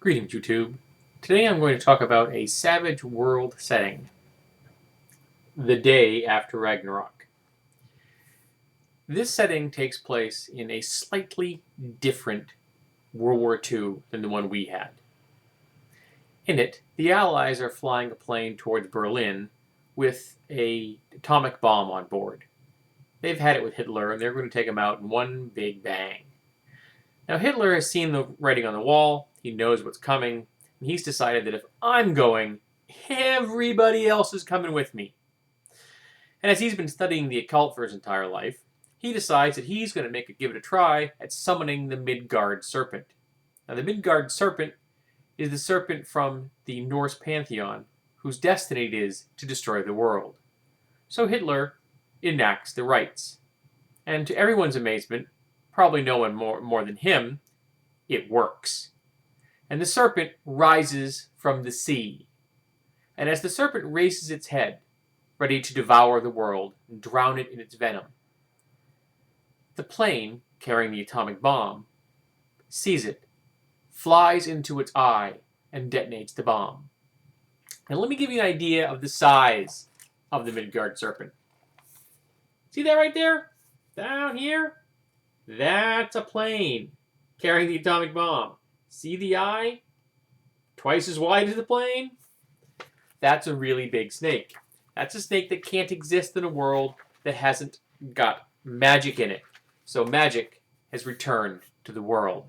Greetings, YouTube. Today I'm going to talk about a savage world setting, the day after Ragnarok. This setting takes place in a slightly different World War II than the one we had. In it, the Allies are flying a plane towards Berlin with an atomic bomb on board. They've had it with Hitler, and they're going to take him out in one big bang. Now, Hitler has seen the writing on the wall, he knows what's coming, and he's decided that if I'm going, everybody else is coming with me. And as he's been studying the occult for his entire life, he decides that he's going to give it a try at summoning the Midgard Serpent. Now, the Midgard Serpent is the serpent from the Norse pantheon, whose destiny it is to destroy the world. So Hitler enacts the rites. And to everyone's amazement, probably no one more than him, it works. And the serpent rises from the sea. And as the serpent raises its head, ready to devour the world and drown it in its venom, the plane, carrying the atomic bomb, sees it, flies into its eye, and detonates the bomb. And let me give you an idea of the size of the Midgard Serpent. See that right there? Down here? That's a plane carrying the atomic bomb. See the eye? Twice as wide as the plane? That's a really big snake. That's a snake that can't exist in a world that hasn't got magic in it. So magic has returned to the world.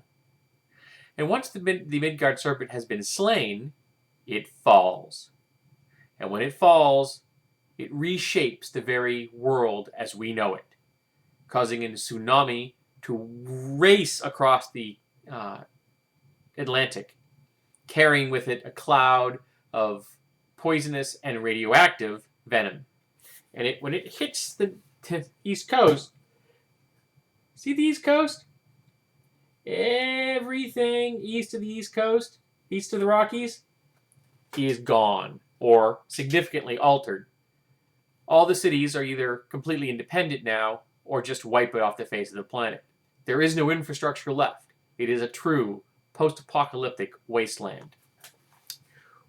And once the Midgard Serpent has been slain, it falls. And when it falls, it reshapes the very world as we know it, causing a tsunami to race across the Atlantic, carrying with it a cloud of poisonous and radioactive venom. And when it hits the East Coast, see the East Coast? Everything east of the East Coast, east of the Rockies, is gone or significantly altered. All the cities are either completely independent now or just wipe it off the face of the planet. There is no infrastructure left. It is a true post-apocalyptic wasteland.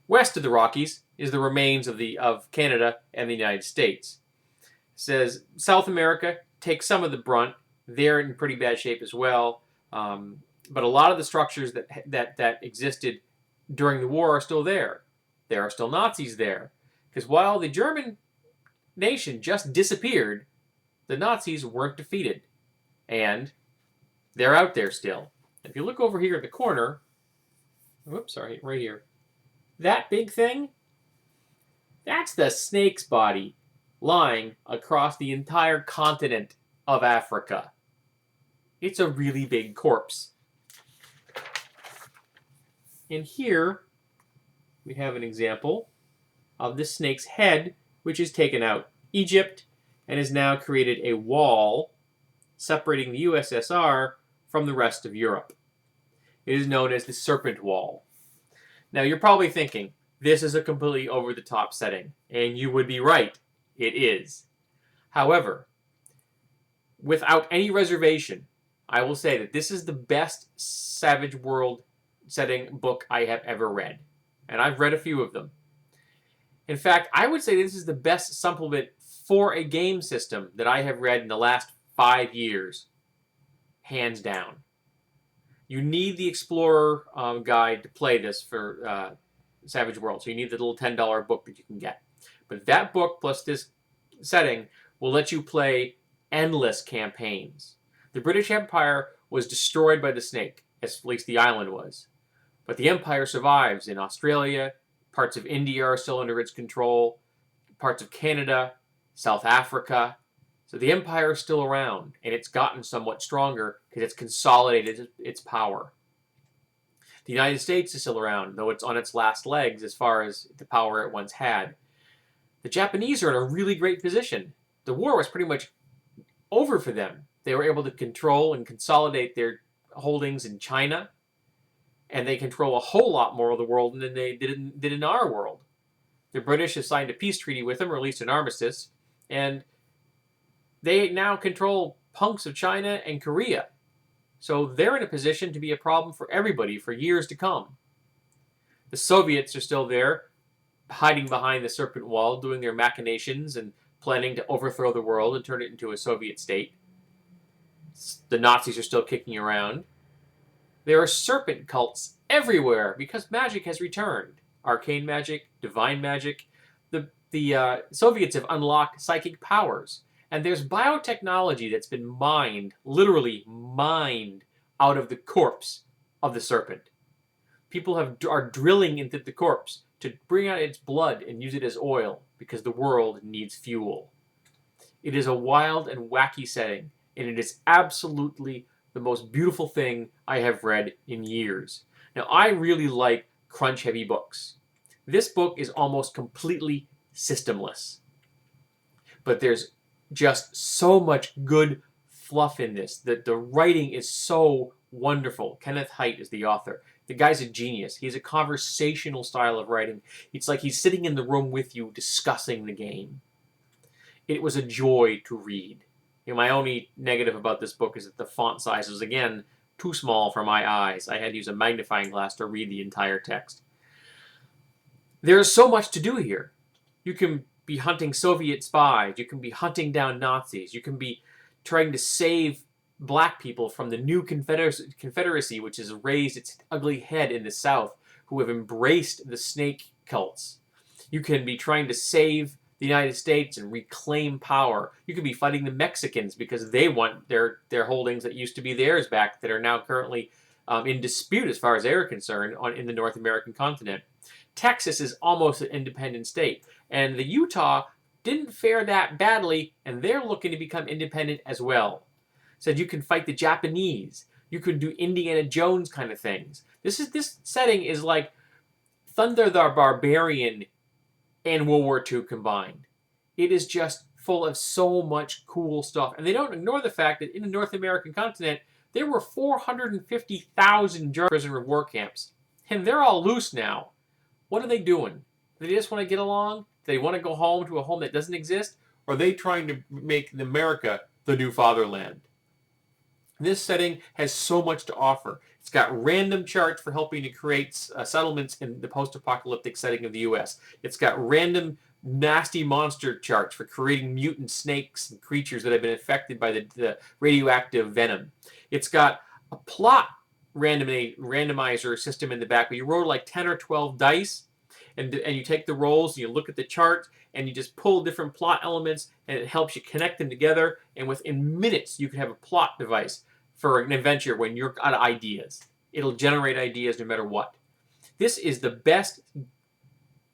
West of the Rockies is the remains of Canada and the United States. It says South America takes some of the brunt. They're in pretty bad shape as well. But a lot of the structures that existed during the war are still there. There are still Nazis there. Because while the German nation just disappeared, the Nazis weren't defeated. And they're out there still. If you look over here at the corner, whoops, sorry, right here, that big thing, that's the snake's body lying across the entire continent of Africa. It's a really big corpse. And here we have an example of the snake's head, which is taken out. Egypt and has now created a wall separating the USSR from the rest of Europe. It is known as the Serpent Wall. Now you're probably thinking, this is a completely over-the-top setting, and you would be right. It is. However, without any reservation, I will say that this is the best Savage World setting book I have ever read. And I've read a few of them. In fact, I would say this is the best supplement for a game system that I have read in the last 5 years. Hands down. You need the Explorer guide to play this for Savage World. So you need the little $10 book that you can get. But that book plus this setting will let you play endless campaigns. The British Empire was destroyed by the snake, at least the island was. But the Empire survives in Australia. Parts of India are still under its control. Parts of Canada, South Africa. So the Empire is still around, and it's gotten somewhat stronger because it's consolidated its power. The United States is still around, though it's on its last legs as far as the power it once had. The Japanese are in a really great position. The war was pretty much over for them. They were able to control and consolidate their holdings in China, and they control a whole lot more of the world than they did in our world. The British have signed a peace treaty with them, or at least an armistice, and they now control hunks of China and Korea. So they're in a position to be a problem for everybody for years to come. The Soviets are still there, hiding behind the Serpent Wall, doing their machinations and planning to overthrow the world and turn it into a Soviet state. The Nazis are still kicking around. There are serpent cults everywhere because magic has returned. Arcane magic, divine magic. The Soviets have unlocked psychic powers. And there's biotechnology that's been mined, literally mined, out of the corpse of the serpent. People are drilling into the corpse to bring out its blood and use it as oil because the world needs fuel. It is a wild and wacky setting, and it is absolutely the most beautiful thing I have read in years. Now, I really like crunch-heavy books. This book is almost completely systemless. But there's just so much good fluff in this. The writing is so wonderful. Kenneth Hite is the author. The guy's a genius. He has a conversational style of writing. It's like he's sitting in the room with you discussing the game. It was a joy to read. My only negative about this book is that the font size is, again, too small for my eyes. I had to use a magnifying glass to read the entire text. There's so much to do here. You can be hunting Soviet spies. You can be hunting down Nazis. You can be trying to save black people from the new Confederacy, which has raised its ugly head in the South, who have embraced the snake cults. You can be trying to save the United States and reclaim power. You could be fighting the Mexicans because they want their holdings that used to be theirs back that are now currently in dispute as far as they're concerned in the North American continent. Texas is almost an independent state, and the Utah didn't fare that badly, and they're looking to become independent as well. Said you can fight the Japanese. You could do Indiana Jones kind of things. This setting is like Thunder the Barbarian and World War II combined. It is just full of so much cool stuff. And they don't ignore the fact that in the North American continent, there were 450,000 German prisoner of war camps. And they're all loose now. What are they doing? Do they just want to get along? Do they want to go home to a home that doesn't exist? Or are they trying to make America the new fatherland? This setting has so much to offer. It's got random charts for helping to create settlements in the post-apocalyptic setting of the U.S. It's got random nasty monster charts for creating mutant snakes and creatures that have been affected by the radioactive venom. It's got a plot randomizer system in the back where you roll like 10 or 12 dice, and you take the rolls, and you look at the chart, and you just pull different plot elements, and it helps you connect them together, and within minutes you can have a plot device for an adventure when you're out of ideas. It'll generate ideas no matter what. This is the best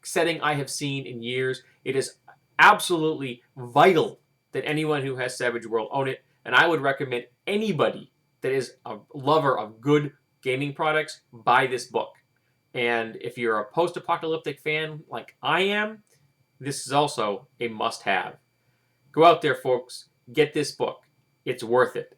setting I have seen in years. It is absolutely vital that anyone who has Savage World own it, and I would recommend anybody that is a lover of good gaming products buy this book. And if you're a post-apocalyptic fan like I am, this is also a must-have. Go out there, folks. Get this book. It's worth it.